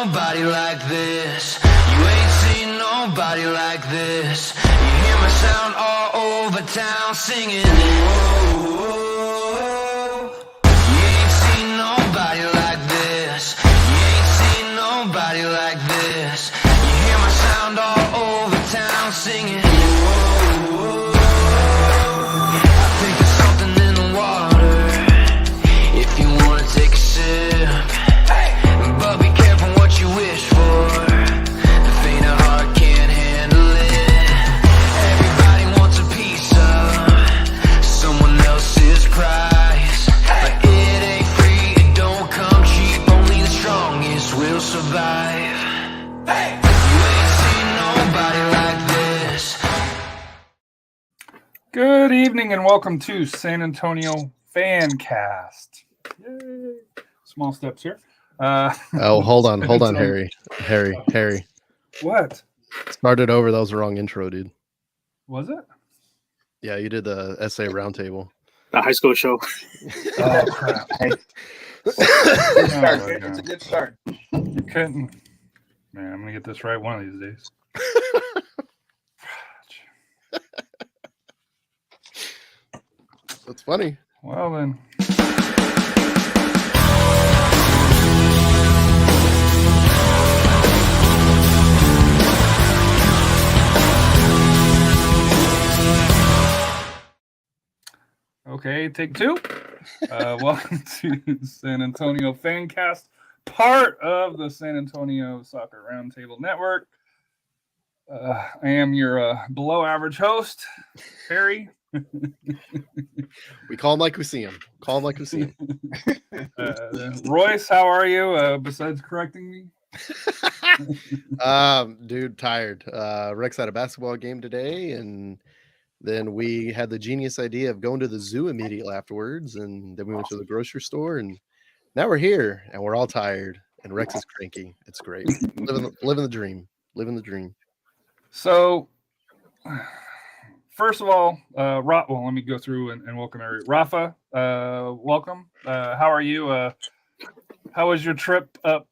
nobody like this. You ain't seen nobody like this. You hear my sound all over town singing. Whoa. You ain't seen nobody like this. You ain't seen nobody like this. You hear my sound all over town singing. Whoa. I think there's something in the water. If you wanna take a sip, but be careful what you wish for. The faint of heart can't handle it. Everybody wants a piece of someone else's prize, but it ain't free, it don't come cheap. Only the strongest will survive. You ain't seen nobody like this. Good evening and welcome to San Antonio Fancast. Yay. Small steps here. Hold on, Harry. What? Started over. That was the wrong intro, dude. Was it? Yeah, you did the SA roundtable. The high school show. Oh, crap. It's a good start. You couldn't. Man, I'm going to get this right one of these days. That's funny. Well, then. Okay, take two. Welcome to San Antonio Fancast, part of the San Antonio Soccer Roundtable Network. I am your below-average host, Harry. We call him like we see him. Royce, how are you? Besides correcting me, Dude, tired. Rex had a basketball game today, and then we had the genius idea of going to the zoo immediately afterwards, and then we went to the grocery store, and now we're here, and we're all tired, and Rex is cranky. It's great. Living the dream. So. First of all, well, let me go through and welcome everybody. Rafa, welcome. How are you? How was your trip up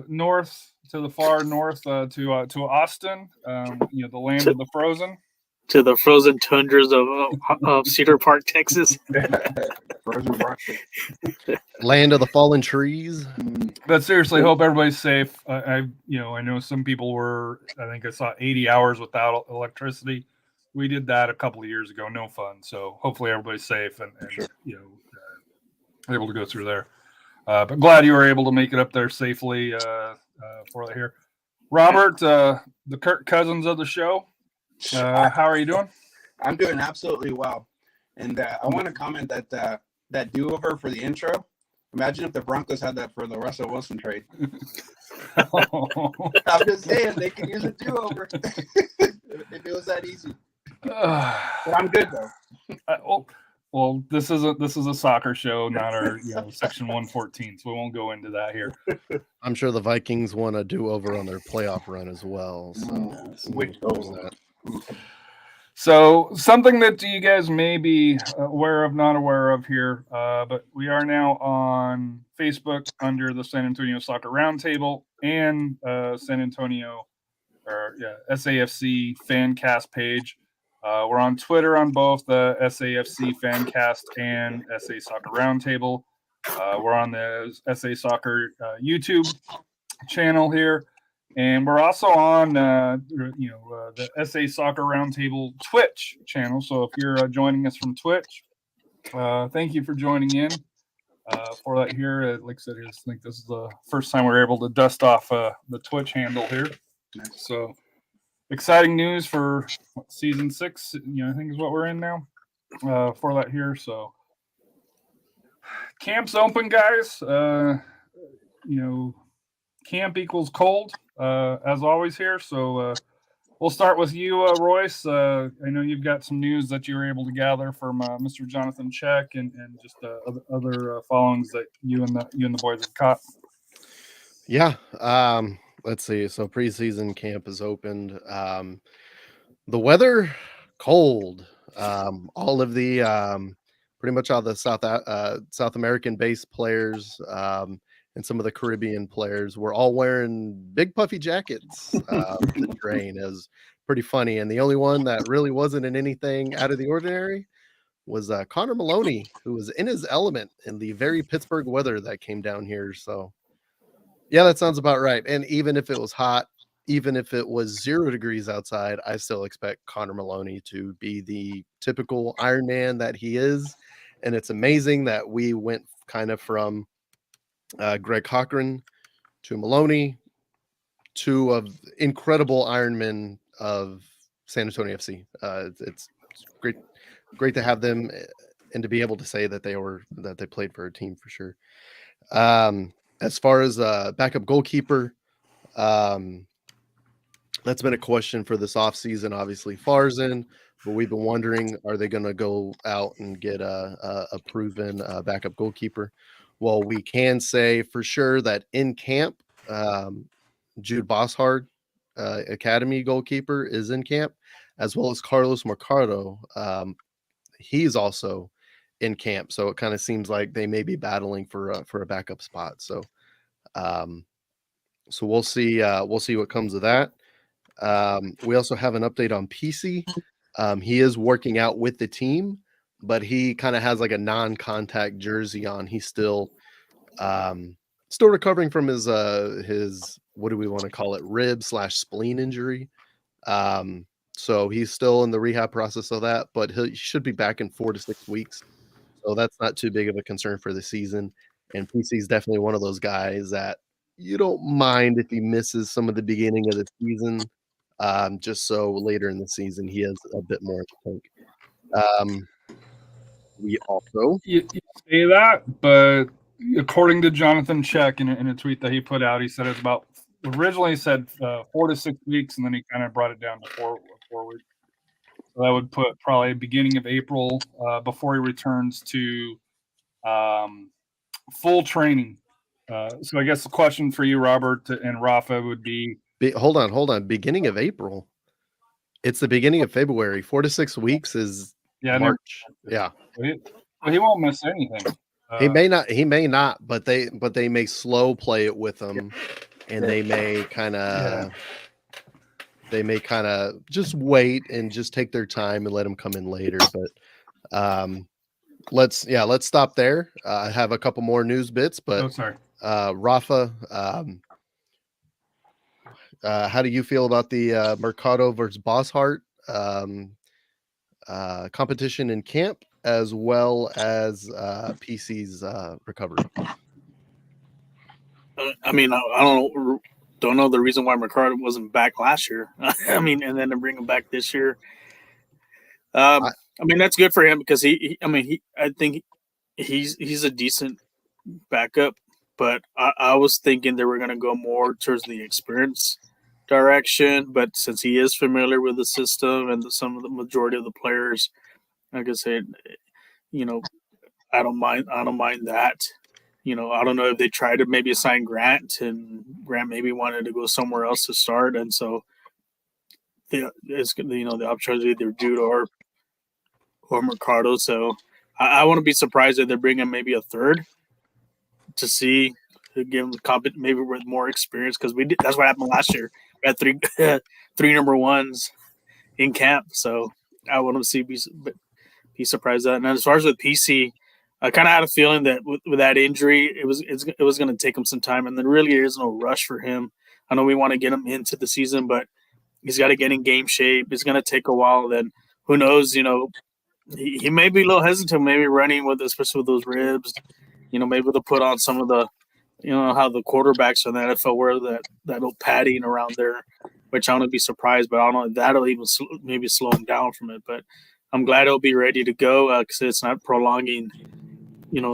north to the far north to Austin? The land of the frozen. To the frozen tundras of Cedar Park, Texas. Frozen Park. Land of the fallen trees. But seriously, hope everybody's safe. I know some people were. I think I saw 80 hours without electricity. We did that a couple of years ago. No fun. So hopefully everybody's safe and able to go through there. But glad you were able to make it up there safely for that here. Robert, the Kirk Cousins of the show. How are you doing? I'm doing absolutely well. And I want to comment that that do-over for the intro, imagine if the Broncos had that for the Russell Wilson trade. I'm just saying they can use a do-over if it was that easy. But I'm good though. Well, this is a soccer show, not our section 114, so we won't go into that here. I'm sure the Vikings want a do-over on their playoff run as well. So something that you guys may be aware of, not aware of here, but we are now on Facebook under the San Antonio Soccer Roundtable and San Antonio SAFC Fancast page. We're on Twitter on both the SAFC Fancast and SA Soccer Roundtable. We're on the SA Soccer YouTube channel here. And we're also on, the SA Soccer Roundtable Twitch channel. So if you're joining us from Twitch, thank you for joining in for that here. Like I said, I think this is the first time we're able to dust off the Twitch handle here. So exciting news for season 6, I think is what we're in now for that here. So camp's open, guys. Camp equals cold, as always here. So we'll start with you, Royce. I know you've got some news that you were able to gather from Mr. Jonathan Check and just other followings that you and the boys have caught. Yeah. Let's see. So preseason camp is opened. The weather cold. All of the pretty much all the South American based players and some of the Caribbean players were all wearing big puffy jackets to train. It was pretty funny. And the only one that really wasn't in anything out of the ordinary was Connor Maloney, who was in his element in the very Pittsburgh weather that came down here. So, yeah, that sounds about right. And even if it was hot, even if it was 0 degrees outside, I still expect Connor Maloney to be the typical Iron Man that he is. And it's amazing that we went kind of from Greg Cochran to Maloney to an incredible Ironman of San Antonio FC. It's great to have them and to be able to say that they played for a team for sure. As far as backup goalkeeper, that's been a question for this offseason. Obviously, Farzin, but we've been wondering, are they going to go out and get a proven backup goalkeeper? Well, we can say for sure that in camp, Jude Bosshard, academy goalkeeper, is in camp, as well as Carlos Mercado. He's also in camp, so it kind of seems like they may be battling for a backup spot. So we'll see what comes of that. We also have an update on PC. He is working out with the team, but he kind of has like a non-contact jersey on. He's still recovering from his what do we want to call it, rib/spleen injury. So he's still in the rehab process of that, but he should be back in 4 to 6 weeks. So that's not too big of a concern for the season. And PC is definitely one of those guys that you don't mind if he misses some of the beginning of the season, just so later in the season he has a bit more in the tank. We also You say that, but according to Jonathan Check in a tweet that he put out, he said it's about originally said 4 to 6 weeks, and then he kind of brought it down to 4 weeks. So that would put probably beginning of April before he returns to full training. So I guess the question for you, Robert and Rafa, would be hold on. Beginning of April. It's the beginning of February. 4 to 6 weeks is March. Yeah. He won't miss anything. He may not, but they may slow play it with him, and they may kind of just wait and just take their time and let him come in later. But let's stop there. I have a couple more news bits, but Rafa, how do you feel about the Mercado versus Bosshart competition in camp, as well as PC's recovery? I mean, I don't know the reason why Mercado wasn't back last year. I mean, and then to bring him back this year. I mean, that's good for him because I think he's a decent backup, but I was thinking they were going to go more towards the experience direction. But since he is familiar with the system and some of the majority of the players, like I said, I don't mind that. I don't know if they tried to maybe assign Grant, and Grant maybe wanted to go somewhere else to start, and so it's the opportunity either Jude or Mercado. So I want to be surprised if they bring in maybe a third to see, to give them maybe with more experience, because that's what happened last year. We had three number ones in camp, so I want to be surprised that. And as far as with PC, I kind of had a feeling that with that injury, it was going to take him some time, and there really is no rush for him. I know we want to get him into the season, but he's got to get in game shape. It's going to take a while. Then who knows? He may be a little hesitant, maybe running especially with those ribs. Maybe they'll put on some of the, how the quarterbacks in the NFL wear that little padding around there, which I wouldn't be surprised, but I don't know if that'll even maybe slow him down from it. But I'm glad he'll be ready to go because it's not prolonging,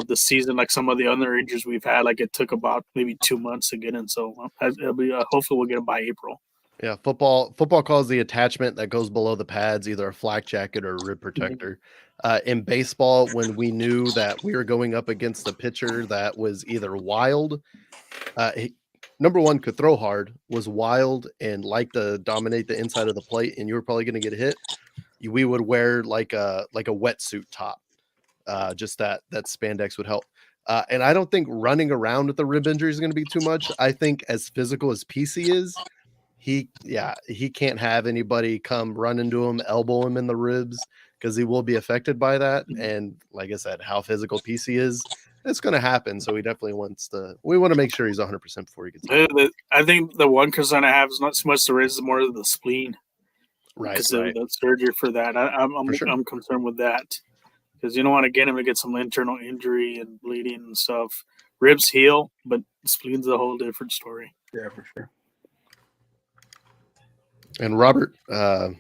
the season like some of the other injuries we've had. Like it took about maybe 2 months to get in. So it'll be hopefully we'll get it by April. Yeah, football calls the attachment that goes below the pads either a flak jacket or a rib protector. In baseball, when we knew that we were going up against a pitcher that was either wild, number one, could throw hard, was wild, and liked to dominate the inside of the plate, and you were probably going to get hit, we would wear like a wetsuit top. Just that spandex would help. And I don't think running around with the rib injury is going to be too much. I think as physical as PC is, he can't have anybody come run into him, elbow him in the ribs, because he will be affected by that. And like I said, how physical PC is, it's going to happen. So he definitely we want to make sure he's 100% before he gets here. I think the one concern I have is not so much the ribs, more of the spleen. Right. Because of the surgery for that. I'm concerned with that. Because you don't want to get him to get some internal injury and bleeding and stuff. Ribs heal, but spleen's a whole different story. Yeah, for sure. And Robert, I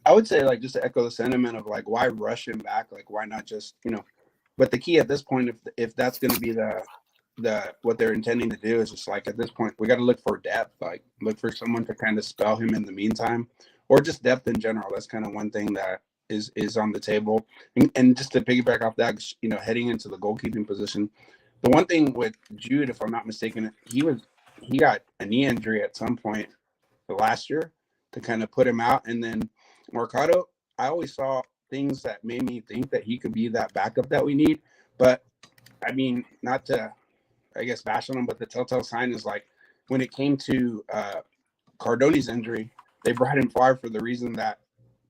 would say, like, just to echo the sentiment of, like, why rush him back? Like, why not just, but the key at this point, if that's going to be the what they're intending to do, is just like, at this point, we got to look for depth, like look for someone to kind of spell him in the meantime, or just depth in general. That's kind of one thing that is on the table. And just to piggyback off that, heading into the goalkeeping position, the one thing with Jude, if I'm not mistaken, he got a knee injury at some point last year to kind of put him out. And then Mercado, I always saw things that made me think that he could be that backup that we need. But I mean, not to, I guess, bash on him, but the telltale sign is, like, when it came to Cardone's injury, they brought in Favre for the reason that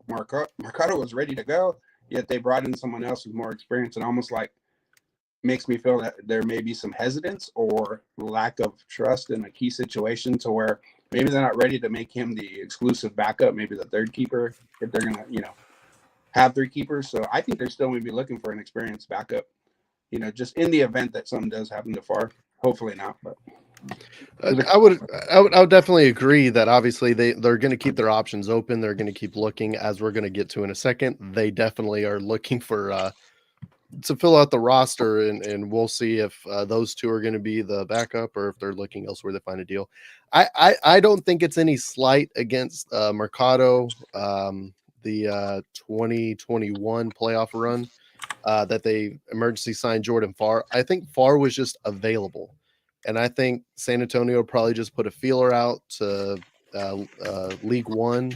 Mercado was ready to go, yet they brought in someone else with more experience, and almost like makes me feel that there may be some hesitance or lack of trust in a key situation, to where maybe they're not ready to make him the exclusive backup, maybe the third keeper, if they're going to, have three keepers. So I think they're still going to be looking for an experienced backup, just in the event that something does happen to Favre. Hopefully not, but I would definitely agree that obviously they're going to keep their options open. They're going to keep looking, as we're going to get to in a second. They definitely are looking for to fill out the roster, and we'll see if those two are going to be the backup, or if they're looking elsewhere to find a deal. I don't think it's any slight against Mercado, the 2021 playoff run, that they emergency signed Jordan Farr. I think Farr was just available, and I think San Antonio probably just put a feeler out to League One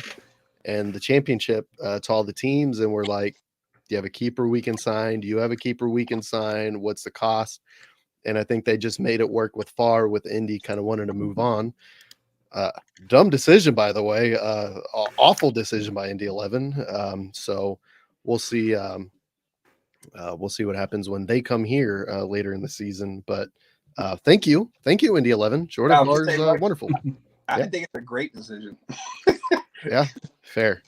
and the championship to all the teams, and we're like, do you have a keeper we can sign? Do you have a keeper we can sign? What's the cost? And I think they just made it work with Farr, with Indy kind of wanting to move on. Dumb decision, by the way. Awful decision by Indy 11. So we'll see. We'll see what happens when they come here later in the season. But thank you, Indy 11. Jordan Farr is wonderful. I think it's a great decision. Yeah, fair.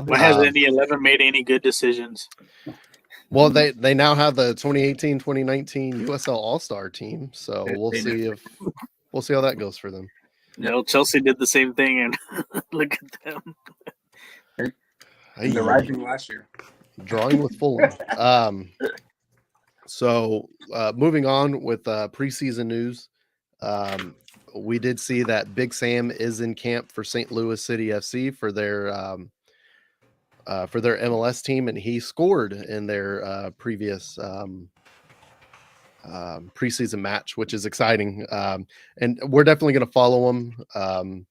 Why has Indy 11 made any good decisions? Well, they now have the 2018-2019 USL All-Star team, so we'll see how that goes for them. Chelsea did the same thing, and look at them. They're rising last year. Drawing with Fulham. So moving on with preseason news, we did see that Big Sam is in camp for St. Louis City FC for their MLS team, and he scored in their previous preseason match, which is exciting. And we're definitely going to follow him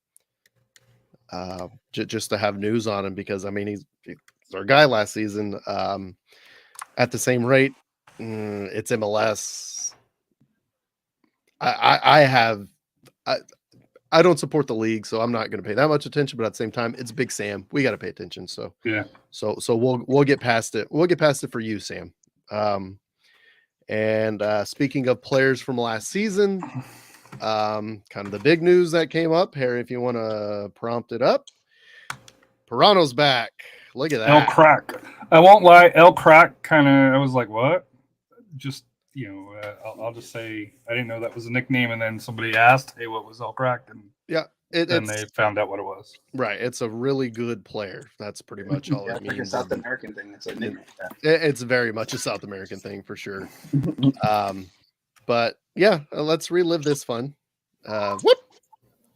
just to have news on him, because I mean he's our guy last season. At the same rate, it's MLS. I don't support the league, so I'm not going to pay that much attention. But at the same time, it's Big Sam. We got to pay attention. So yeah. So we'll get past it. We'll get past it for you, Sam. And speaking of players from last season, kind of the big news that came up, Harry, if you want to prompt it up. Pirano's back. Look at that. El Crack. I won't lie. El Crack kind of, I was like, what? Just, I'll just say I didn't know that was a nickname. And then somebody asked, hey, what was El Crack? And yeah, then they found out what it was. Right. It's a really good player. That's pretty much all it means. Like a South American thing. It's a nickname. It's very much a South American thing for sure. But yeah, let's relive this fun. Whoop.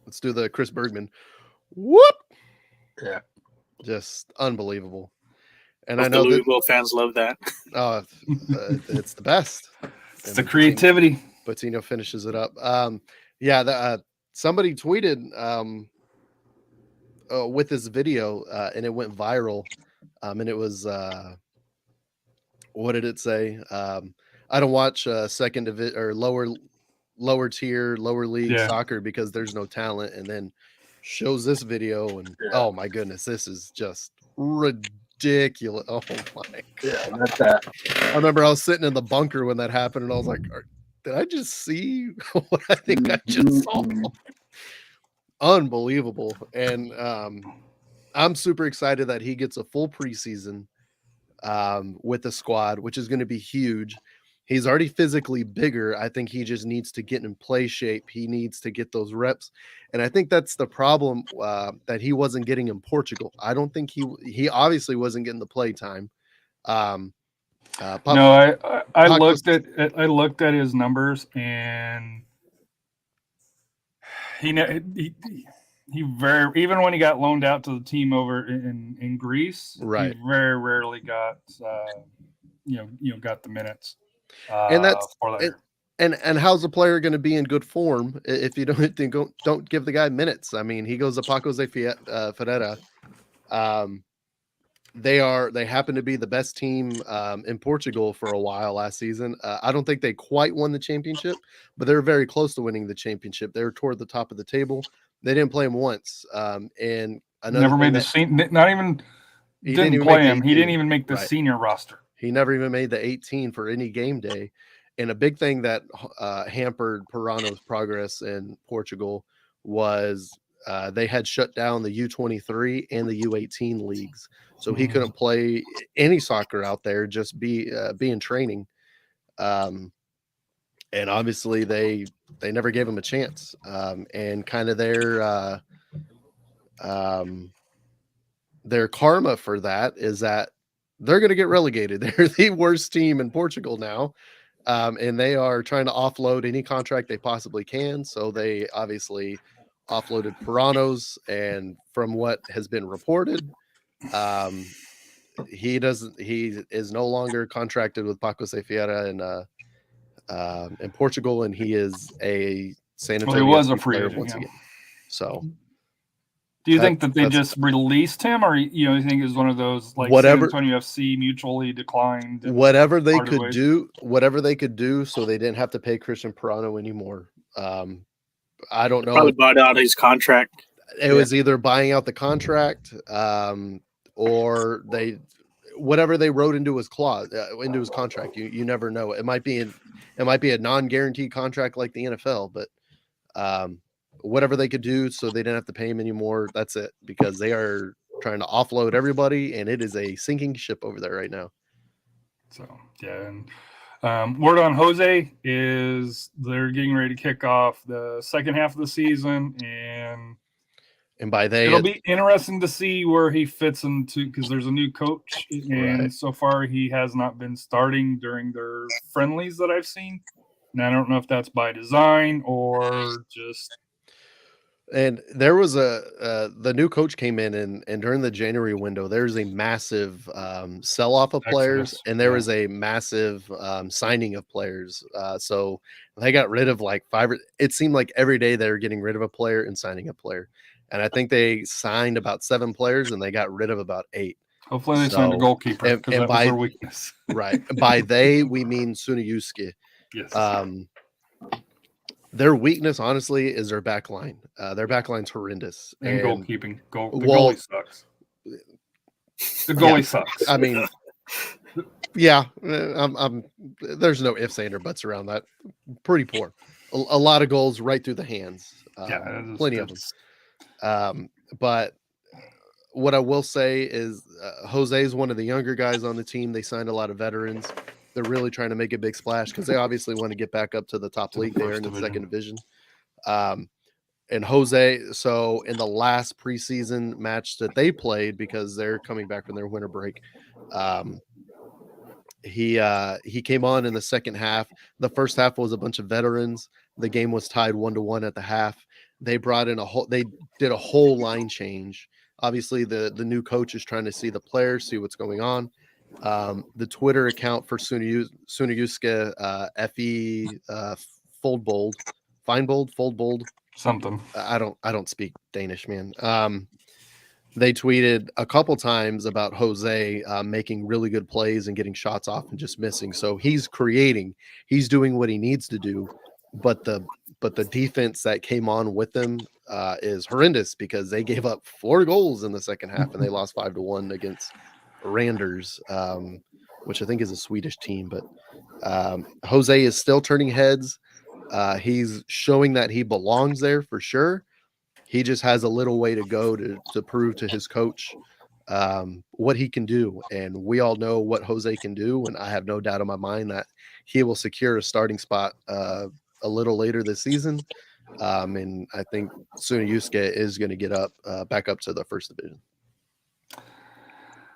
Let's do the Chris Bergman. Whoop. Yeah. Just unbelievable. And Both I know the Louisville fans love that. It's the best. It's the creativity. Patino finishes it up. Somebody tweeted with this video, and it went viral. And it was what did it say? I don't watch second division or lower tier, lower league Yeah. soccer because there's no talent, and then shows this video and oh my goodness, this is just ridiculous. Oh my Yeah, that's that. I remember I was sitting in the bunker when that happened, and I was like, did I just see what I think I just saw? Unbelievable. And I'm super excited that he gets a full preseason with the squad, which is going to be huge. He's already physically bigger. I think he just needs to get in play shape. He needs to get those reps. And I think that's the problem that he wasn't getting in Portugal. I don't think he obviously wasn't getting the play time. No, I looked at his numbers, and he very, even when he got loaned out to the team over in Greece, right, he very rarely got got the minutes. And that's for that. and how's a player going to be in good form if you don't give the guy minutes? I mean, he goes to Paco Ferreira. They happen to be the best team in Portugal for a while last season. I don't think they quite won the championship, but they were very close to winning the championship. They were toward the top of the table. They didn't play him once. And never made the scene. Not even didn't play him. He didn't even make the senior roster. He never even made the 18 for any game day. And a big thing that hampered Pirano's progress in Portugal was they had shut down the U23 and the U18 leagues. So he couldn't play any soccer out there, just be in training. And obviously they never gave him a chance. And kind of their karma for that is that they're going to get relegated. They're the worst team in Portugal now. And they are trying to offload any contract they possibly can. So they obviously offloaded Pirano's, and from what has been reported, he is no longer contracted with Paco Ferreira in Portugal, and he is a San Antonio. He was a free agent once again. So do you think that they just released him, or you think it was one of those like whatever, San Antonio FC mutually declined? Whatever they could do, so they didn't have to pay Christian Pirano anymore. I don't know. Probably bought out his contract. It was either buying out the contract, or whatever they wrote into his clause, into his contract. You never know. It might be a non-guaranteed contract like the NFL, but whatever they could do so they didn't have to pay him anymore. That's it, because they are trying to offload everybody, and it is a sinking ship over there right now. So yeah, and word on Jose is they're getting ready to kick off the second half of the season, and by it'll be interesting to see where he fits into, because there's a new coach, and so far he has not been starting during their friendlies that I've seen. And I don't know if that's by design or just. And there was the new coach came in, and during the January window, there's a massive sell-off of players, and there was a massive signing of players. So they got rid of like it seemed like every day they were getting rid of a player and signing a player. And I think they signed about 7 players, and they got rid of about 8. Hopefully they signed a goalkeeper, because that was their weakness. Right. By they, we mean Sunayusuke. Yes. Their weakness, honestly, is their back line. Their back line's horrendous. And goalkeeping. The goalie sucks. The goalie sucks. I mean, yeah, there's no ifs, ands, or buts around that. Pretty poor. A lot of goals right through the hands. Plenty of them. But what I will say is Jose is one of the younger guys on the team. They signed a lot of veterans. They're really trying to make a big splash because they obviously want to get back up to the top league there in the second division. And Jose, so in the last preseason match that they played, because they're coming back from their winter break, he came on in the second half. The first half was a bunch of veterans. The game was tied 1-1 at the half. They brought in they did a whole line change. Obviously, the new coach is trying to see the players, see what's going on. The Twitter account for Sunayusuke, FE Foldbold, something. I don't speak Danish, man. they tweeted a couple times about Jose making really good plays and getting shots off and just missing. So he's creating, he's doing what he needs to do, but the defense that came on with them is horrendous because they gave up 4 goals in the second half and they lost 5-1 against Randers, which I think is a Swedish team. But Jose is still turning heads. He's showing that he belongs there for sure. He just has a little way to go to prove to his coach what he can do. And we all know what Jose can do. And I have no doubt in my mind that he will secure a starting spot a little later this season. And I think Sunayusuke is going to get back up to the first division.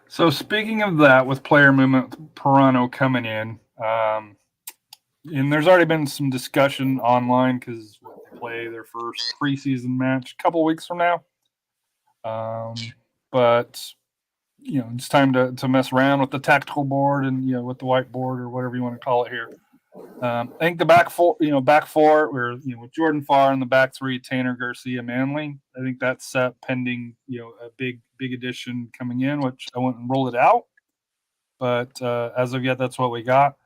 So speaking of that, with player movement, Pirano coming in, and there's already been some discussion online because they play their first preseason match a couple weeks from now. But it's time to mess around with the tactical board and with the whiteboard or whatever you want to call it here. I think the back four, we're with Jordan Farr in the back 3, Tanner, Garcia, Manley. I think that's set pending a big addition coming in, which I wouldn't rule it out. But as of yet, that's what we got.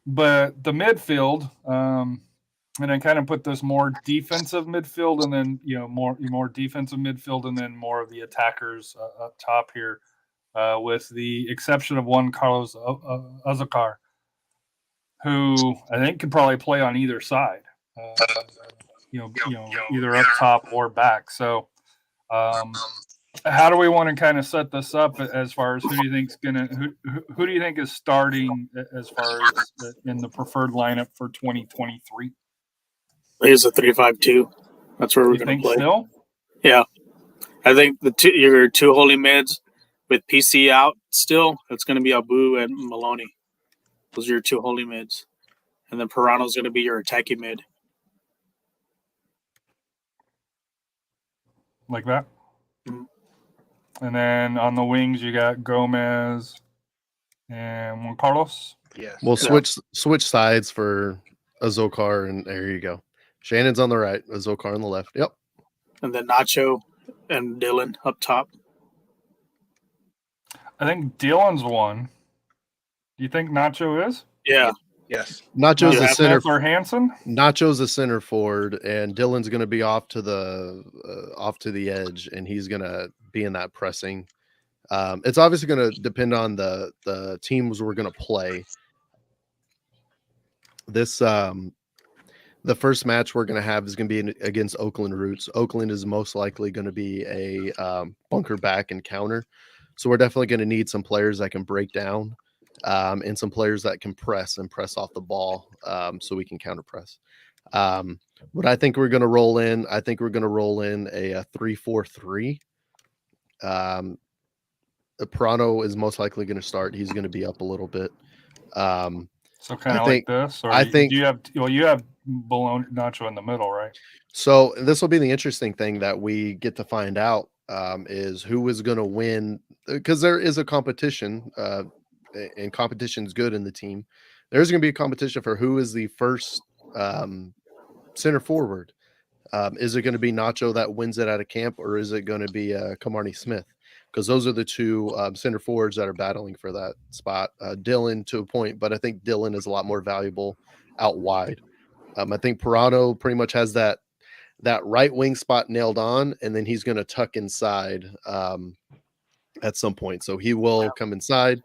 But the midfield, and I kind of put this more defensive midfield, and then more defensive midfield, and then more of the attackers up top here, with the exception of one Carlos Azúcar, who I think could probably play on either side, either up top or back. So, how do we want to kind of set this up as far as who do you think is starting as far as in the preferred lineup for 2023? It's a 3-5-2. That's where we're going to play. Still? Yeah, I think your 2 holy mids with PC out still. It's going to be Abu and Maloney. Those are your 2 holy mids, and then Pirano's going to be your attacking mid. Like that. Mm-hmm. And then on the wings, you got Gomez and Juan Carlos. Yes. We'll switch sides for Azócar, and there you go. Shannon's on the right, Azócar on the left. Yep. And then Nacho and Dylan up top. I think Dylan's one. Do you think Nacho is? Yeah. Yes. Nacho's the center for Hansen. Nacho's the center forward, and Dylan's going to be off to the edge, and he's going to be in that pressing. It's obviously going to depend on the teams we're going to play. This the first match we're going to have is going to be against Oakland Roots. Oakland is most likely going to be a bunker back and counter, so we're definitely going to need some players that can break down. And some players that can press off the ball, so we can counter press. What I think we're going to roll in, a 3-4-3. Pirano is most likely going to start. He's going to be up a little bit. So kind of like this, or you have Bologna Nacho in the middle, right? So this will be the interesting thing that we get to find out is who is going to win, because there is a competition. And competition's good in the team. There's going to be a competition for who is the first center forward. Is it going to be Nacho that wins it out of camp, or is it going to be Kamarni Smith? Because those are the 2 center forwards that are battling for that spot. Dylan to a point, but I think Dylan is a lot more valuable out wide. I think Pirano pretty much has that right wing spot nailed on, and then he's going to tuck inside at some point. So he will come inside.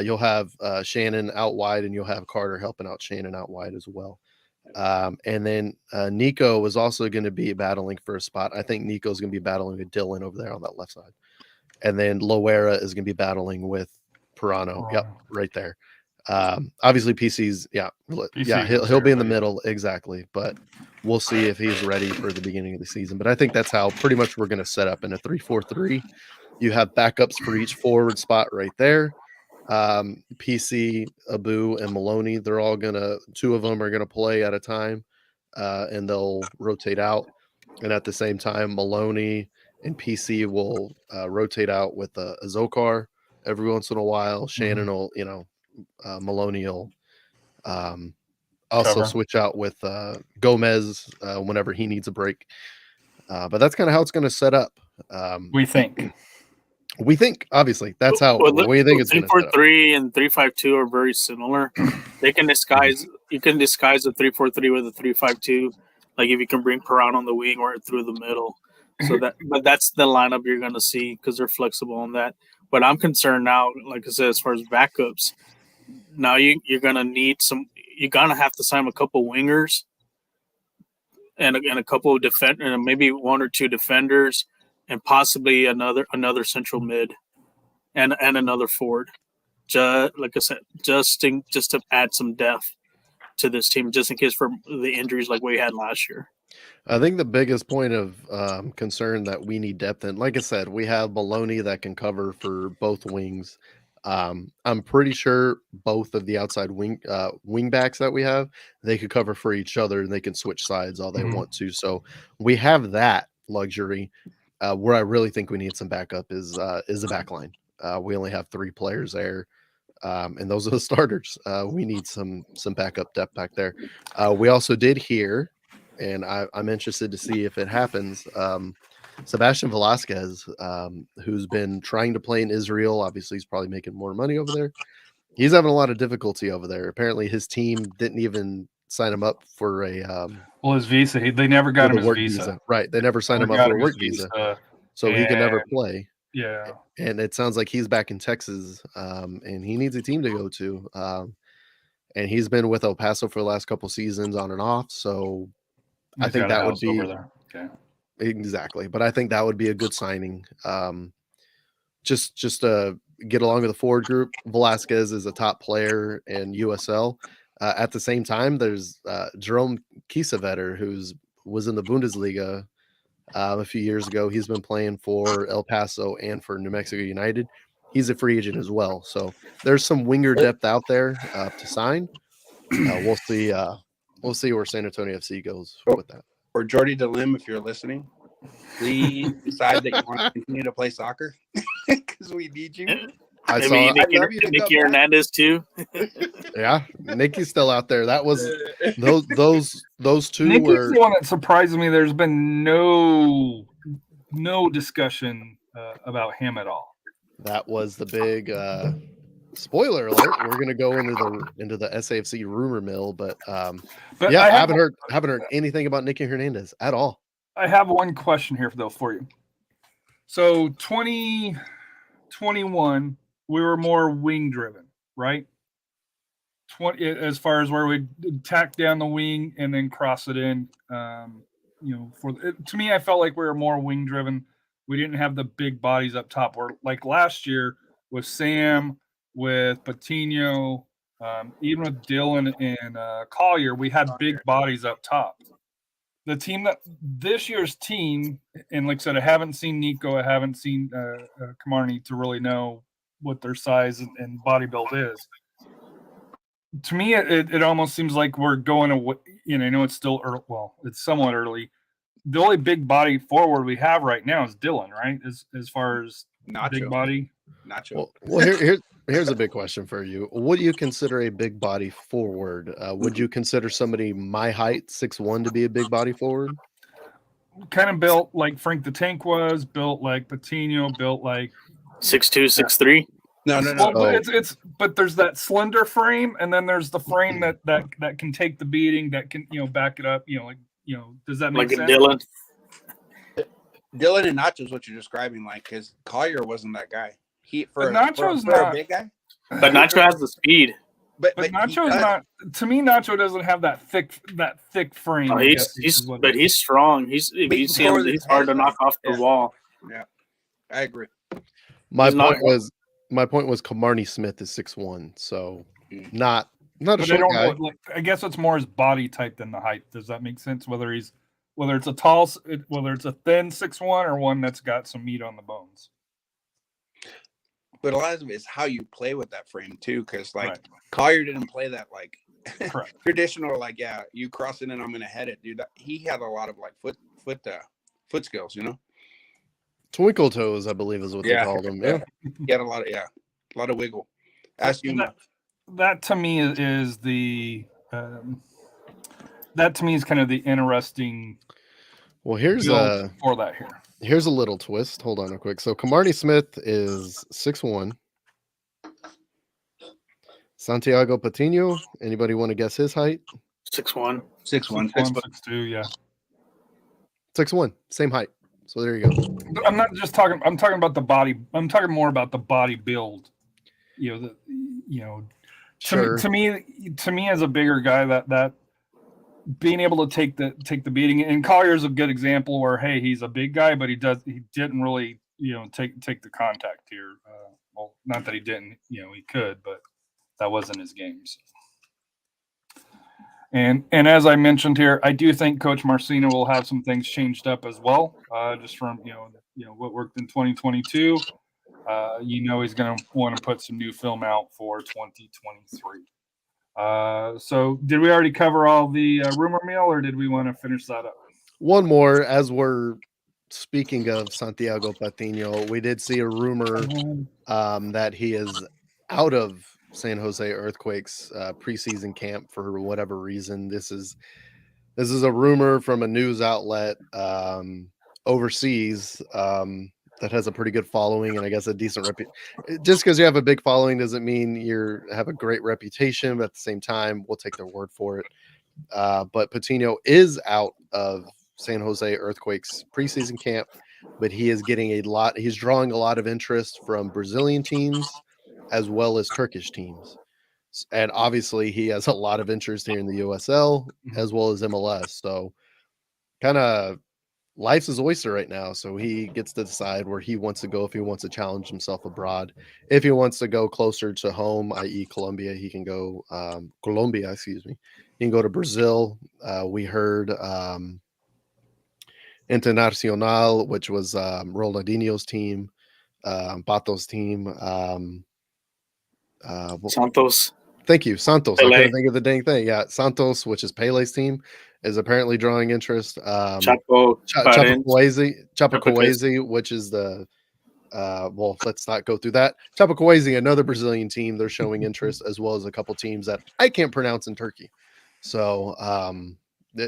You'll have Shannon out wide, and you'll have Carter helping out Shannon out wide as well. And then Nico is also going to be battling for a spot. I think Nico's going to be battling with Dylan over there on that left side. And then Loera is going to be battling with Pirano. Yep, right there. Obviously, PC's, he'll be in the middle. Exactly. But we'll see if he's ready for the beginning of the season. But I think that's how pretty much we're going to set up in a 3-4-3. You have backups for each forward spot right there. PC, Abu, and Maloney, they're all 2 of them are gonna play at a time, and they'll rotate out. And at the same time, Maloney and PC will rotate out with Azócar every once in a while. Shannon will, Maloney will also switch out with Gomez whenever he needs a break. But that's kind of how it's going to set up. We think. We think, obviously, that's how Well, we think it's going to set up. 3-4-3 and 3-5-2 are very similar. They can disguise. You can disguise a 3-4-3 with a 3-5-2, like if you can bring Perron on the wing or through the middle. But that's the lineup you're going to see because they're flexible on that. But I'm concerned now, like I said, as far as backups. Now you're going to need some. You're going to have to sign a couple wingers and a couple of and maybe one or two defenders. And possibly another central mid, and another forward. Like I said, just to add some depth to this team, just in case for the injuries like we had last year. I think the biggest point of concern that we need depth in, like I said, we have Maloney that can cover for both wings. I'm pretty sure both of the outside wing backs that we have, they could cover for each other and they can switch sides all they want to. So we have that luxury. Where I really think we need some backup is the back line. We only have 3 players there, and those are the starters. We need some backup depth back there. We also did hear, and I'm interested to see if it happens. Sebastian Velasquez, who's been trying to play in Israel, obviously he's probably making more money over there. He's having a lot of difficulty over there. Apparently, his team didn't even sign him up for a his visa. They never got him his visa. Right. They never signed him up for a work visa. So he can never play. Yeah. And it sounds like he's back in Texas, and he needs a team to go to. And he's been with El Paso for the last couple seasons on and off. So I think that would be over there. Exactly. But I think that would be a good signing. Just to get along with the forward group. Velasquez is a top player in USL. At the same time, there's Jerome Kiesewetter, was in the Bundesliga a few years ago. He's been playing for El Paso and for New Mexico United. He's a free agent as well. So there's some winger depth out there to sign. We'll see. We'll see where San Antonio FC goes with that. Or Jordy DeLim, if you're listening, please decide that you want to continue to play soccer because we need you. Nicky Hernandez too. Yeah, Nicky's still out there. That was those two. Nicky's the one that surprised me. There's been no discussion about him at all. That was the big spoiler alert. We're gonna go into the SAFC rumor mill, but yeah, I haven't heard anything about Nicky Hernandez at all. I have one question here for you. So 2021. We were more wing driven, right? As far as where we tack down the wing and then cross it in. To me, I felt like we were more wing driven. We didn't have the big bodies up top. Or like last year with Sam, with Patino, even with Dylan and Collier, we had big bodies up top. This year's team, and like I said, I haven't seen Nico, I haven't seen Camarni to really know what their size and body build is. To me, it almost seems like we're going away. I know it's still early. Well, it's somewhat early. The only big body forward we have right now is Dylan, right? As far as Nacho. Big body. Nacho. Well, here's a big question for you. What do you consider a big body forward? Would you consider somebody my height, 6'1", to be a big body forward? Kind of built like Frank the Tank was, built like Patino, built like 6'2", 6'3". No. Well, but there's that slender frame, and then there's the frame that can take the beating, that can back it up. Does that make sense? Like Dylan. Dylan and Nacho's what you're describing, like, because Collier wasn't that guy. Nacho's not not a big guy. But Nacho has the speed. But Nacho is not. To me, Nacho doesn't have that thick frame. Oh, he's strong. He's hard to knock off the wall. Yeah, I agree. My point was Camarni Smith is 6'1", so not a short guy. I guess it's more his body type than the height. Does that make sense? Whether it's a thin 6'1" or one that's got some meat on the bones. But a lot of it is how you play with that frame too, because Right. Collier didn't play that like Correct. traditional, like, you cross it and I'm gonna head it, dude. He had a lot of like foot skills, Twinkle toes, I believe, is what they called him. Yeah, he had a lot of wiggle. That to me is the that to me is kind of the interesting Well, here's build for that here. Here's a little twist. Hold on real quick. So Camardi Smith is 6'1". Santiago Patino, anybody want to guess his height? 6'1". 6'1". 6'2", yeah. 6'1", same height. So there you go. I'm not just talking. I'm talking about the body. I'm talking more about the body build. Sure. To me as a bigger guy, that being able to take the beating, and Collier's a good example where, hey, he's a big guy, but he didn't really take the contact here. Well, not that he didn't, he could, but that wasn't his game. So. And as I mentioned here, I do think Coach Marcino will have some things changed up as well, just from what worked in 2022. He's going to want to put some new film out for 2023. So did we already cover all the rumor mill, or did we want to finish that up? One more, as we're speaking of Santiago Patino, we did see a rumor that he is out of San Jose Earthquakes preseason camp for whatever reason. This is a rumor from a news outlet overseas that has a pretty good following, and I guess a decent just because you have a big following doesn't mean you have a great reputation, but at the same time, we'll take their word for it. But Patino is out of San Jose Earthquakes preseason camp, but he is getting he's drawing a lot of interest from Brazilian teams as well as Turkish teams. And obviously he has a lot of interest here in the USL as well as MLS. So kind of life's his oyster right now. So he gets to decide where he wants to go, if he wants to challenge himself abroad. If he wants to go closer to home, i.e. Colombia, he can go Colombia, excuse me. He can go to Brazil. We heard Internacional, which was Ronaldinho's team, Pato's team. Santos. Thank you, Santos. Pele. I couldn't think of the dang thing. Yeah, Santos, which is Pele's team, is apparently drawing interest. Chapecoense, which is the let's not go through that. Chapecoense, another Brazilian team, they're showing interest, as well as a couple teams that I can't pronounce in Turkey. So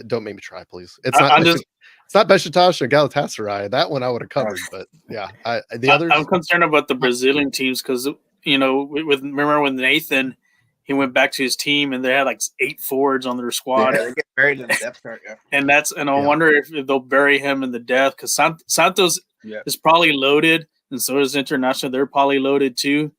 don't make me try, please. It's not Beşiktaş or Galatasaray. That one I would have covered, but yeah, the others. I'm concerned about the Brazilian teams because remember when Nathan, he went back to his team and they had like 8 forwards on their squad. Yeah, they get buried in the depth chart. Yeah. And I wonder if they'll bury him in the depth because Santos is probably loaded, and so is International. They're probably loaded too.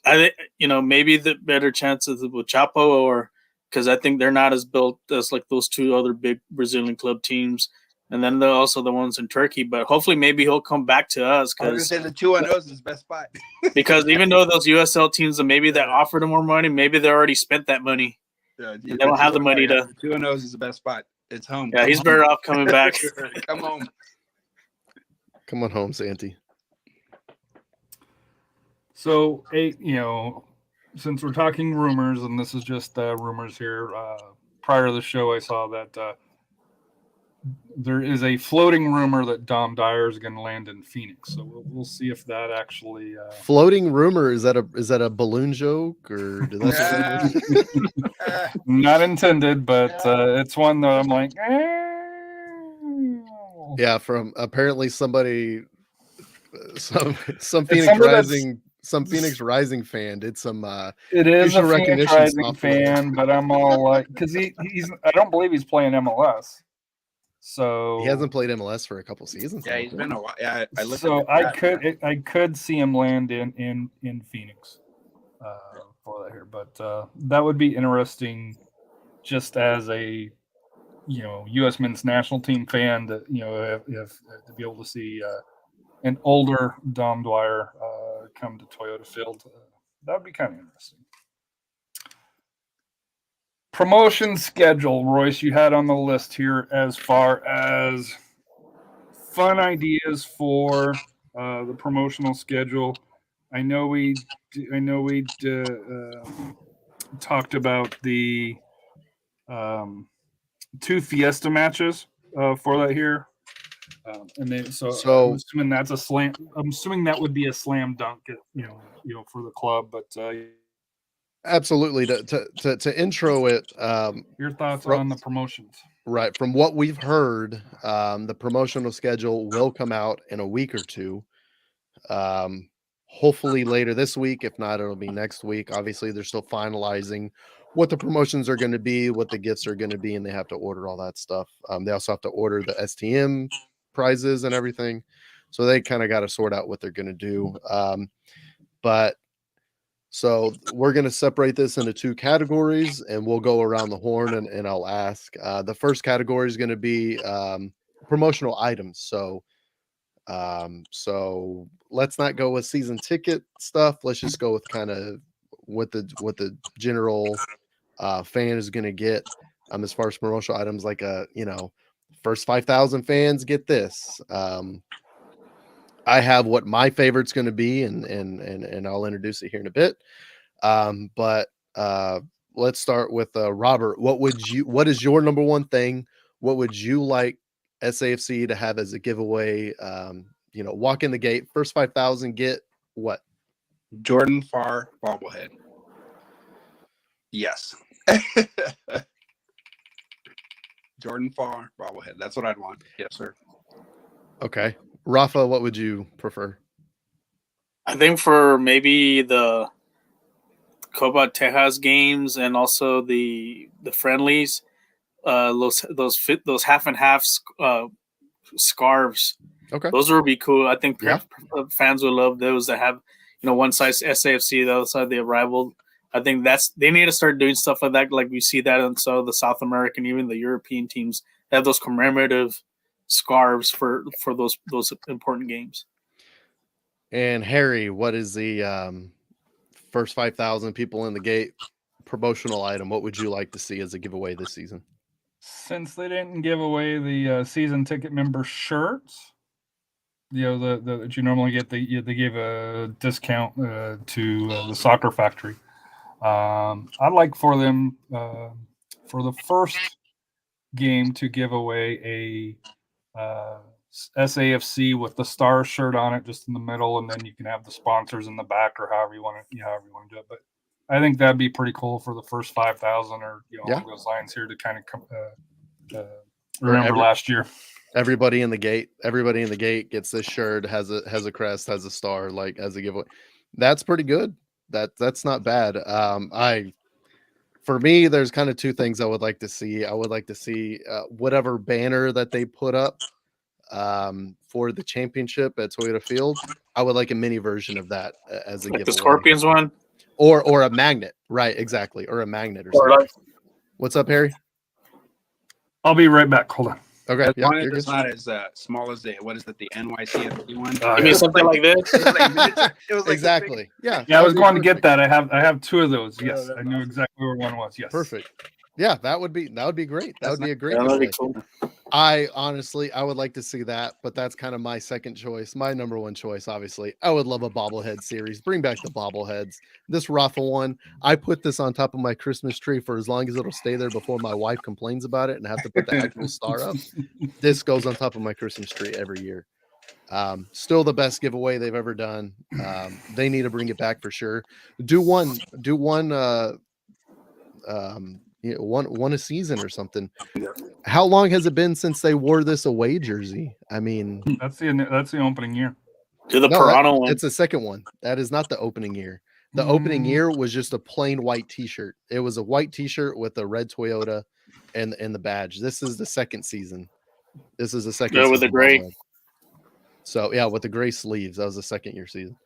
I maybe the better chances with Chapo, or because I think they're not as built as like those 2 other big Brazilian club teams. And then they're also the ones in Turkey, but hopefully maybe he'll come back to us. I was going to say the 2-0 is his best spot. Because even though those USL teams that offered him more money, maybe they already spent that money. Yeah, they don't have the money to. The 2-0 is the best spot. It's home. Yeah, he's better off coming back. Come home. Come on home, Santi. So, since we're talking rumors, and this is just rumors here, prior to the show, I saw that there is a floating rumor that Dom Dyer is going to land in Phoenix. So we'll see if that actually floating rumor, is that a balloon joke, or did that not intended, but it's one that I'm like, yeah, from apparently somebody, some Phoenix Rising fan did some it is a Phoenix Rising fan, but I'm all like, because he's I don't believe he's playing MLS. So he hasn't played MLS for a couple seasons. Yeah, he's been a while. Yeah, I could see him land in Phoenix for that here, but that would be interesting, just as a U.S. men's national team fan, that if to be able to see an older Dom Dwyer come to Toyota Field, that would be kind of interesting. Promotion schedule, Royce, you had on the list here as far as fun ideas for the promotional schedule. I know we talked about the 2 Fiesta matches for that here, and then so I'm assuming that's a slam. I'm assuming that would be a slam dunk, for the club, but. Absolutely. To intro it, your thoughts on the promotions? Right. From what we've heard, the promotional schedule will come out in a week or two. Hopefully later this week. If not, it'll be next week. Obviously, they're still finalizing what the promotions are going to be, what the gifts are going to be, and they have to order all that stuff. They also have to order the STM prizes and everything. So they kind of got to sort out what they're going to do. But so we're going to separate this into two categories, and we'll go around the horn, and I'll ask. The first category is going to be promotional items. So let's not go with season ticket stuff. Let's just go with kind of what the general fan is going to get as far as promotional items, like first 5,000 fans get this. I have what my favorite's going to be, and I'll introduce it here in a bit. But let's start with Robert. What is your number one thing? What would you like SAFC to have as a giveaway? Walk in the gate, first 5,000 get what? Jordan Farr bobblehead. Yes. Jordan Farr bobblehead. That's what I'd want. Yes, sir. Okay. Rafa, what would you prefer? I think for maybe the Copa Tejas games and also the friendlies, those half and half scarves. Okay. Those would be cool. I think Yeah. fans would love those that have, one side SAFC, the other side the rival. I think they need to start doing stuff like that. Like we see that in some of the South American, even the European teams that have those commemorative scarves for those important games. And Harry, what is the first 5,000 people in the gate promotional item? What would you like to see as a giveaway this season? Since they didn't give away the season ticket member shirts, that you normally get, they gave a discount to the Soccer Factory. I'd like for them for the first game to give away a SAFC with the star shirt on it, just in the middle, and then you can have the sponsors in the back, or however you want to do it. But I think that'd be pretty cool for the first 5,000, or along those lines here to kind of remember last year. Everybody in the gate gets this shirt, has a crest, has a star, like as a giveaway. That's pretty good. That's not bad. For me, there's kind of two things I would like to see. I would like to see whatever banner that they put up for the championship at Toyota Field. I would like a mini version of that as a giveaway. The Scorpions one, or a magnet, right? Exactly, or a magnet or something. What's up, Harry? I'll be right back. Hold on. Okay. As long as it's not as small as the NYCFC one. Give me something like this. It was like exactly. Yeah. I was going to get that. I have two of those. Yes, I knew exactly where one was. Yes. Perfect. Yeah, that would be great. That would be a great. That'd be cool. I would like to see that, but that's kind of my second choice. My number one choice, obviously, I would love a bobblehead series. Bring back the bobbleheads. This Rafa one, I put this on top of my Christmas tree for as long as it'll stay there before my wife complains about it and have to put the actual star up. This goes on top of my Christmas tree every year. Still the best giveaway they've ever done. They need to bring it back for sure. Do one a season or something. How long has it been since they wore this away jersey? I mean, that's the opening year. To the Toronto one. It's the second one. That is not the opening year. The opening year was just a plain white T-shirt. It was a white T-shirt with a red Toyota and the badge. This is the second season. This is the second. Yeah, with the gray. So yeah, with the gray sleeves. That was the second year season.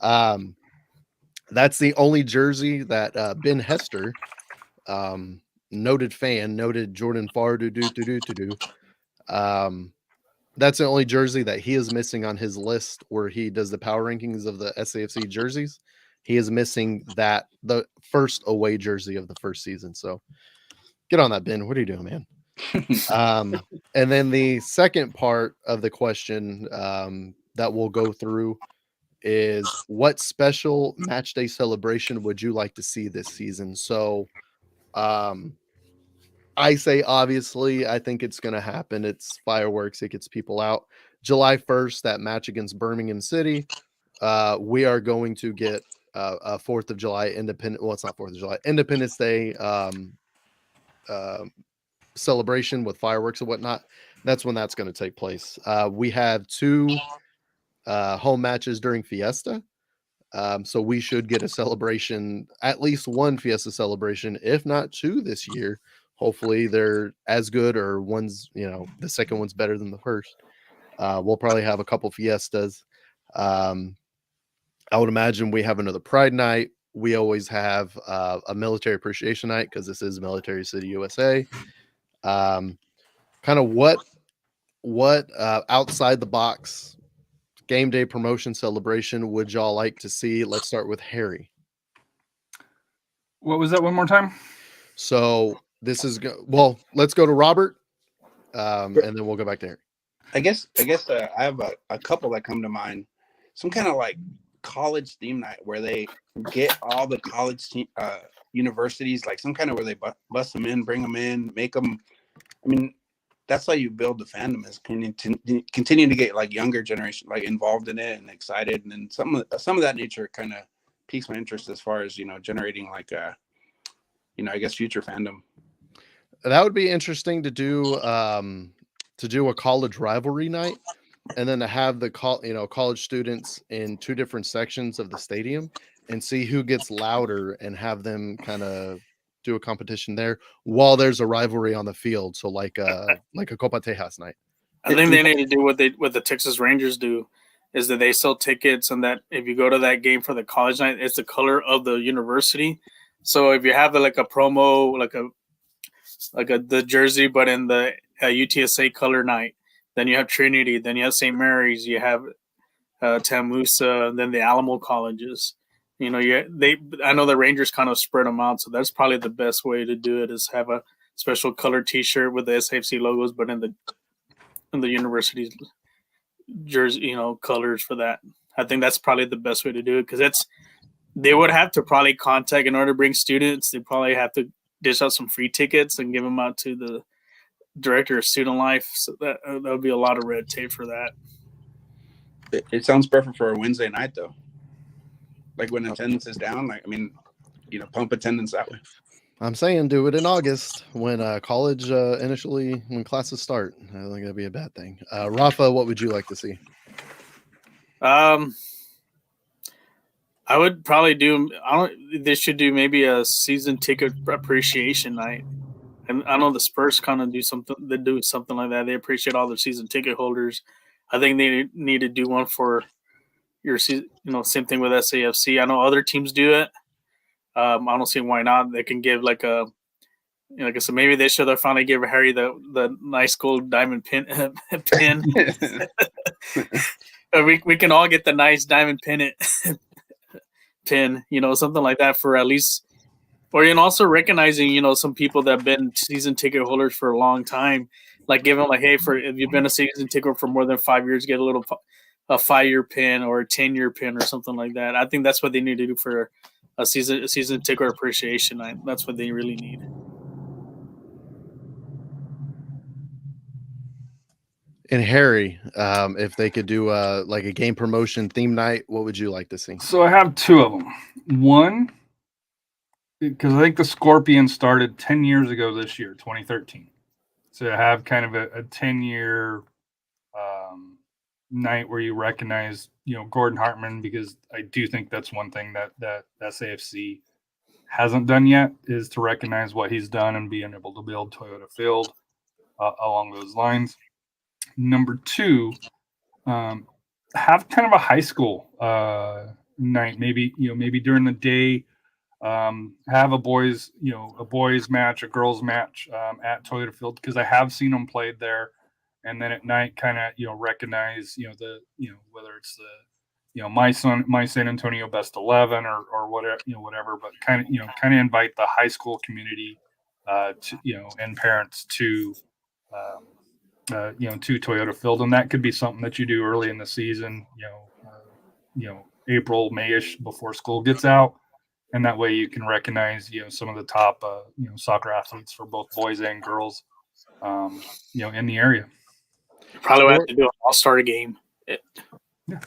That's the only jersey that Ben Hester, noted fan, noted Jordan Farr that's the only jersey that he is missing on his list where he does the power rankings of the SAFC jerseys. He is missing the first away jersey of the first season. So get on that, Ben. What are you doing, man? And then the second part of the question that we'll go through is, what special match day celebration would you like to see this season? So I say, obviously, I think it's going to happen. It's fireworks. It gets people out. July 1st, that match against Birmingham City, we are going to get a 4th of July Independence. Well, it's not 4th of July. Independence Day celebration with fireworks and whatnot, that's when that's going to take place. We have 2 home matches during Fiesta. So we should get a celebration, at least 1 Fiesta celebration, if not 2 this year. Hopefully they're as good, or one's, the second one's better than the first. We'll probably have a couple Fiestas. I would imagine we have another Pride night. We always have a military appreciation night because this is Military City, USA. Kind of what outside the box game day promotion celebration would y'all like to see? Let's start with Harry. What was that one more time? So this is let's go to Robert, and then we'll go back to Harry. I guess I have a couple that come to mind. Some kind of like college theme night where they get all the college universities, like some kind of where they bust them in, bring them in, make them. I mean, that's how you build the fandom, is continue to get like younger generation like involved in it and excited, and then some of that nature kind of piques my interest as far as generating like I guess future fandom. That would be interesting to do a college rivalry night, and then to have the college students in 2 different sections of the stadium and see who gets louder and have them kind of do a competition there while there's a rivalry on the field. So like a Copa Tejas night. I think they need to do what the Texas Rangers do, is that they sell tickets, and that if you go to that game for the college night, it's the color of the university. So if you have like a promo, like the jersey, but in the UTSA color night, then you have Trinity, then you have St. Mary's, you have Tamusa, and then the Alamo colleges. I know the Rangers kind of spread them out, so that's probably the best way to do it, is have a special color T-shirt with the SAFC logos, but in the university's jersey, colors for that. I think that's probably the best way to do it, because they would have to probably contact, in order to bring students, they probably have to dish out some free tickets and give them out to the director of student life. So that would be a lot of red tape for that. It sounds perfect for a Wednesday night though. Like when attendance is down, pump attendance that way. I'm saying do it in August when college when classes start. I don't think that'd be a bad thing. Rafa, what would you like to see? I would probably they should do maybe a season ticket appreciation night. And I know the Spurs kind of do something like that. They appreciate all the season ticket holders. I think they need to do one for your season, same thing with SAFC. I know other teams do it. I don't see why not. They can give like a, like I said, maybe they should finally give Harry the nice gold diamond pin. we can all get the nice diamond pin, something like that for at least, or also recognizing, some people that have been season ticket holders for a long time, like give them like, hey, if you've been a season ticket for more than 5 years, get a 5-year pin or a 10-year pin or something like that. I think that's what they need to do for a season ticket appreciation night. That's what they really need. And Harry, if they could do like a game promotion theme night, what would you like to see? So I have 2 of them. One, because I think the Scorpions started 10 years ago this year, 2013. So to have kind of a 10-year night where you recognize, Gordon Hartman, because I do think that's one thing that SAFC hasn't done yet, is to recognize what he's done and being able to build Toyota Field along those lines. Number 2, have kind of a high school night, maybe during the day, have a boys match, a girls match at Toyota Field, because I have seen them played there. And then at night, kind of, recognize, whether it's the, my San Antonio best 11 or whatever, but kind of invite the high school community, to, and parents to, to Toyota Field. And that could be something that you do early in the season, April, May-ish, before school gets out. And that way you can recognize, some of the top, soccer athletes for both boys and girls, in the area. Probably have to do an all-star game. Yeah.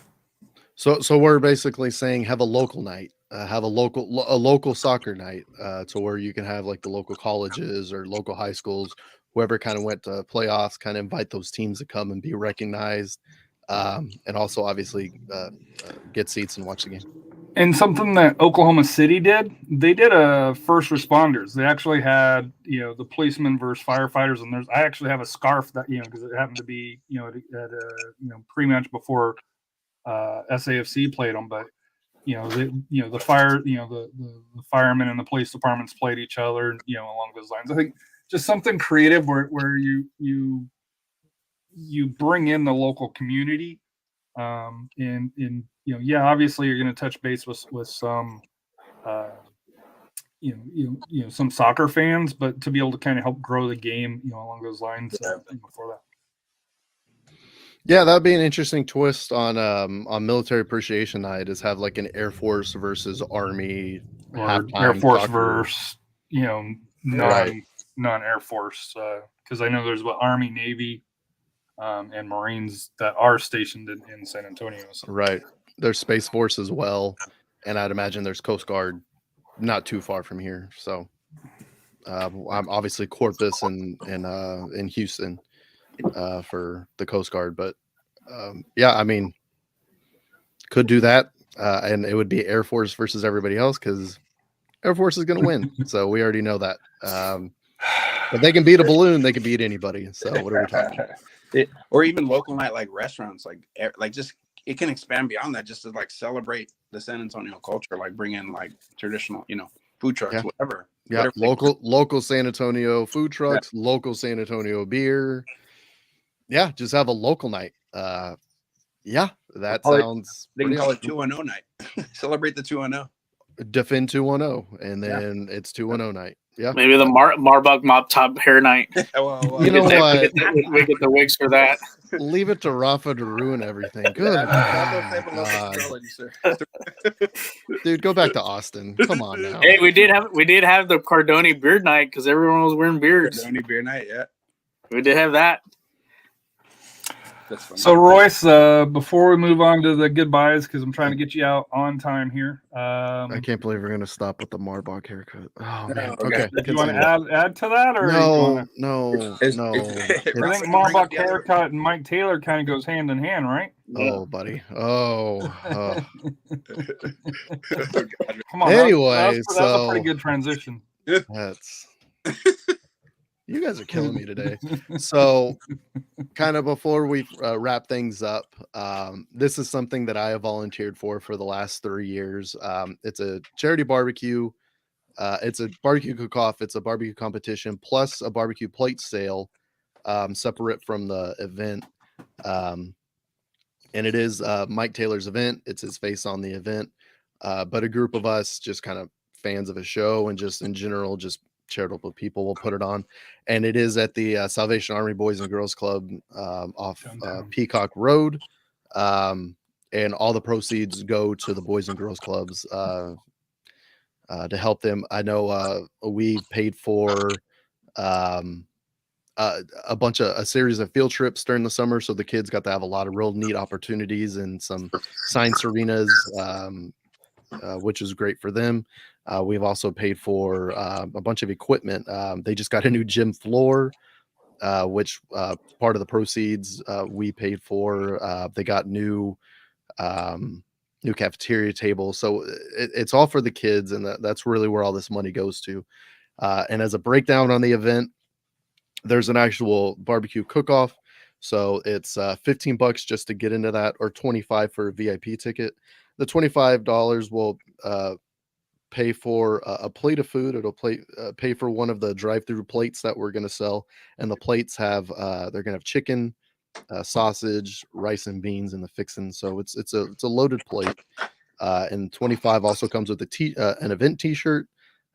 So we're basically saying have a local night, have a local soccer night, to where you can have like the local colleges or local high schools, whoever kind of went to playoffs, kind of invite those teams to come and be recognized, and also obviously get seats and watch the game. And something that Oklahoma City did, they did a first responders. They actually had, the policemen versus firefighters. And I actually have a scarf that, because it happened to be, at a pre-match before SAFC played them. But, the fire, the firemen and the police departments played each other, along those lines. I think just something creative where you bring in the local community. Obviously you're going to touch base with some, some soccer fans, but to be able to kind of help grow the game, along those lines before that. Yeah, that'd be an interesting twist on Military Appreciation Night, is have like an Air Force versus Army, or Air Force soccer versus non-Air Force, because I know there's Army, Navy, and Marines that are stationed in San Antonio. So. Right. There's Space Force as well, and I'd imagine there's Coast Guard not too far from here. So I'm obviously Corpus and in Houston for the Coast Guard, but I mean, could do that, and it would be Air Force versus everybody else because Air Force is going to win. So we already know that. But they can beat a balloon, they can beat anybody. So what are we talking about? Or even local night, like restaurants, like just it can expand beyond that, just to like celebrate the San Antonio culture, like bring in like traditional, food trucks, whatever. Yeah, local San Antonio food trucks, local San Antonio beer. Yeah, just have a local night. That sounds. They can call it 2-0 night. Celebrate the 2-0. Defend 2-1-0, and then it's 2-1-0 night. Yeah, maybe the Marbach Mop Top Hair Night. Well, you know what? We get the wigs for that. Leave it to Rafa to ruin everything. Good. Dude, go back to Austin. Come on now. Hey, we did have the Cardoni Beard Night because everyone was wearing beards. Cardoni Beer Night, yeah. We did have that. So Royce, before we move on to the goodbyes, because I'm trying to get you out on time here. I can't believe we're gonna stop with the Marbach haircut. Oh man. Okay. Do you want to add to that, or no? I think Marbach haircut and Mike Taylor kind of goes hand in hand, right? Oh, buddy. Oh. Come on. Anyway, that's a pretty good transition. That's. You guys are killing me today. So, kind of before we wrap things up, this is something that I have volunteered for the last 3 years. It's a charity barbecue. It's a barbecue cook-off. It's a barbecue competition plus a barbecue plate sale, separate from the event. And it is Mike Taylor's event. It's his face on the event. But a group of us, just kind of fans of a show and just in general, just charitable people, will put it on. And it is at the Salvation Army Boys and Girls Club off Peacock Road. And all the proceeds go to the Boys and Girls Clubs to help them. I know we paid for a series of field trips during the summer, so the kids got to have a lot of real neat opportunities and some science arenas, which is great for them. We've also paid for a bunch of equipment. They just got a new gym floor, which part of the proceeds we paid for. They got new cafeteria tables. So it's all for the kids, and that's really where all this money goes to. And as a breakdown on the event, there's an actual barbecue cook-off. So it's $15 just to get into that, or $25 for a VIP ticket. The $25 will pay for a plate of food. It'll pay for one of the drive-through plates that we're going to sell. And the plates have, they're going to have chicken, sausage, rice and beans, and the fixin'. So it's a loaded plate. And 25 also comes with an event t-shirt.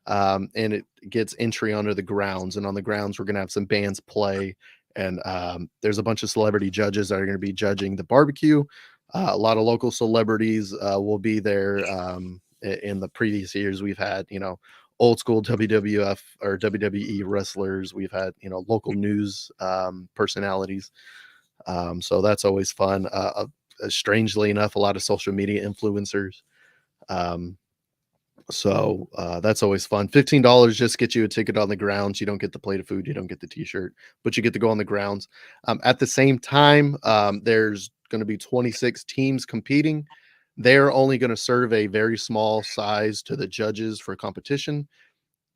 And it gets entry onto the grounds. And on the grounds, we're going to have some bands play. And there's a bunch of celebrity judges that are going to be judging the barbecue. A lot of local celebrities will be there. In the previous years, we've had, old school WWF or WWE wrestlers. We've had, local news personalities. So that's always fun. Strangely enough, a lot of social media influencers. So that's always fun. $15 just gets you a ticket on the grounds. You don't get the plate of food, you don't get the t-shirt, but you get to go on the grounds. At the same time, there's going to be 26 teams competing. They're only going to serve a very small size to the judges for competition.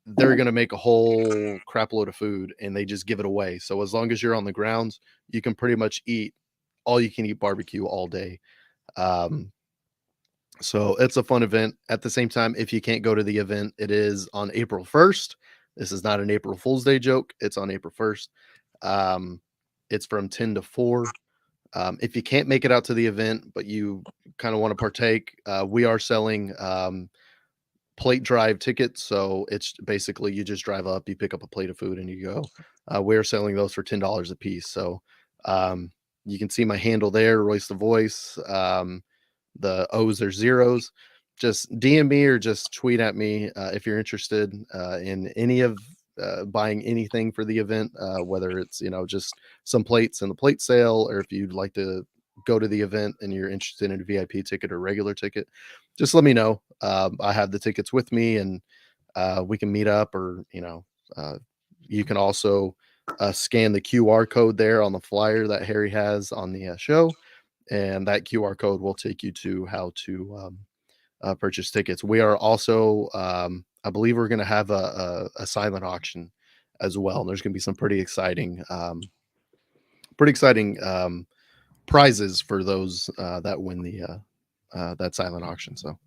They're going to make a whole crap load of food and they just give it away. So as long as you're on the grounds, you can pretty much eat all you can eat barbecue all day. So it's a fun event. At the same time, if you can't go to the event, it is on April 1st. This is not an April Fool's Day joke. It's on April 1st. It's from 10 to 4. If you can't make it out to the event, but you kind of want to partake, we are selling plate drive tickets. So it's basically you just drive up, you pick up a plate of food, and you go. We're selling those for $10 a piece. So you can see my handle there, Royce the Voice. The O's are zeros. Just DM me or just tweet at me if you're interested in any of buying anything for the event, whether it's just some plates in the plate sale, or if you'd like to go to the event and you're interested in a VIP ticket or regular ticket, just let me know. I have the tickets with me, and we can meet up, or you can also scan the QR code there on the flyer that Harry has on the show. And that QR code will take you to how to purchase tickets. We are also, I believe we're going to have a silent auction as well. And there's going to be some pretty exciting prizes for those that win that silent auction. So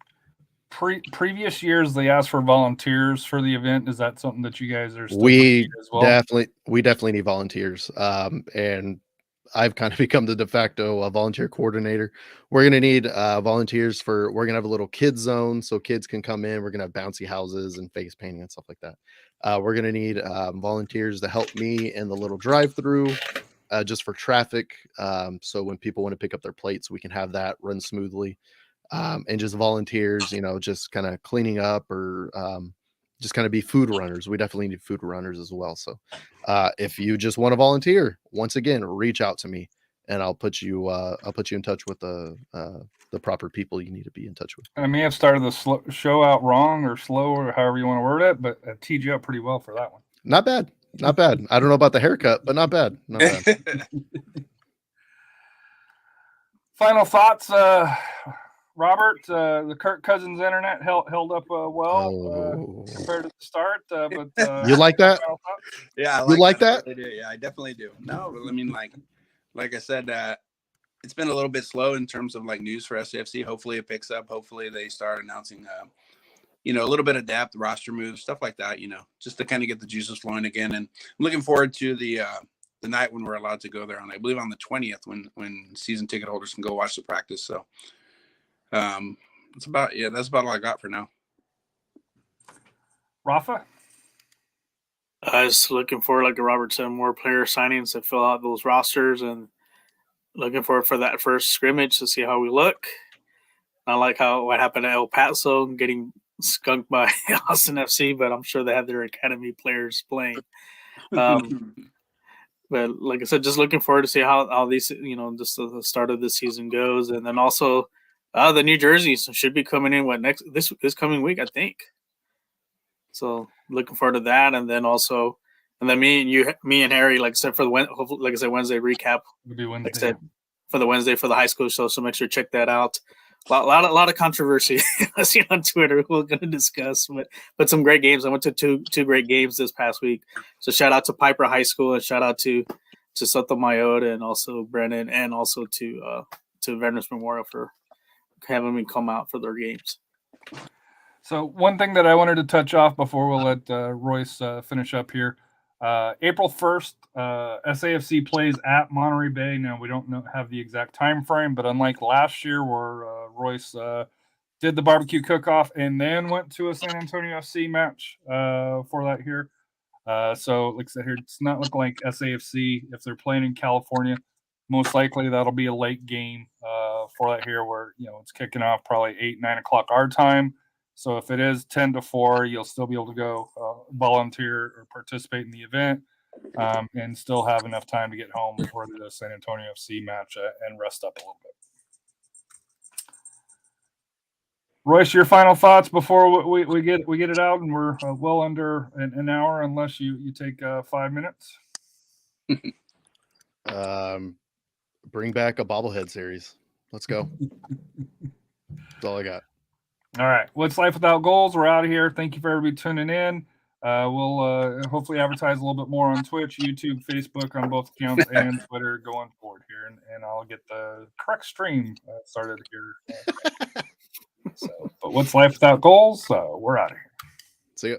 previous years, they asked for volunteers for the event. Is that something that you guys are still we as well? definitely need volunteers. And I've kind of become the de facto volunteer coordinator. We're going to need volunteers we're going to have a little kids zone so kids can come in. We're going to have bouncy houses and face painting and stuff like that. We're going to need volunteers to help me in the little drive-through just for traffic. So when people want to pick up their plates, we can have that run smoothly. And just volunteers, just kind of cleaning up or just kind of be food runners. We definitely need food runners as well. So if you just want to volunteer, once again, reach out to me and I'll put you in touch with the proper people you need to be in touch with. I may have started the show out wrong or slow or however you want to word it, but I teed you up pretty well for that one. Not bad. Not bad. I don't know about the haircut, but not bad. Not bad. Final thoughts, Robert. The Kirk Cousins internet held up well compared to the start. But you like that? Yeah, you like that? I do. Yeah, I definitely do. No, I mean, like I said, it's been a little bit slow in terms of news for SAFC. Hopefully, it picks up. Hopefully, they start announcing, a little bit of depth, roster moves, stuff like that. Just to kind of get the juices flowing again. And I'm looking forward to the night when we're allowed to go there I believe on the 20th when season ticket holders can go watch the practice. So. That's about all I got for now. Rafa? I was looking for, like Robert said, more player signings to fill out those rosters, and looking for that first scrimmage to see how we look. I like what happened at El Paso, getting skunked by Austin FC, but I'm sure they have their academy players playing. But like I said, just looking forward to see how these, just the start of the season goes, and then also. The New Jerseys should be coming in this coming week, I think. So looking forward to that, and then me and Harry, like I said, Wednesday recap. It'll be Wednesday. Like I said, for the Wednesday for the high school show. So make sure to check that out. A lot of controversy I see on Twitter. We're going to discuss, but some great games. I went to two great games this past week. So shout out to Piper High School and shout out to Sotomayor and also Brennan and also to Veterans Memorial for having me come out for their games. So one thing that I wanted to touch off before we'll let Royce finish up here. April 1st, SAFC plays at Monterey Bay. Now, we don't have the exact time frame, but unlike last year where Royce did the barbecue cook-off and then went to a San Antonio FC match for that here. So like I said here, it's not looking like SAFC, if they're playing in California, most likely that'll be a late game for that here where, it's kicking off probably 8, 9 o'clock our time. So if it is 10 to 4, you'll still be able to go volunteer or participate in the event and still have enough time to get home for the San Antonio FC match and rest up a little bit. Royce, your final thoughts before we get it out, and we're well under an hour, unless you take 5 minutes. Bring back a bobblehead series. Let's go. That's all I got. All right. What's Life Without Goals? We're out of here. Thank you for everybody tuning in. We'll hopefully advertise a little bit more on Twitch, YouTube, Facebook, on both accounts, and Twitter going forward here. And I'll get the correct stream started here. But what's Life Without Goals? We're out of here. See ya.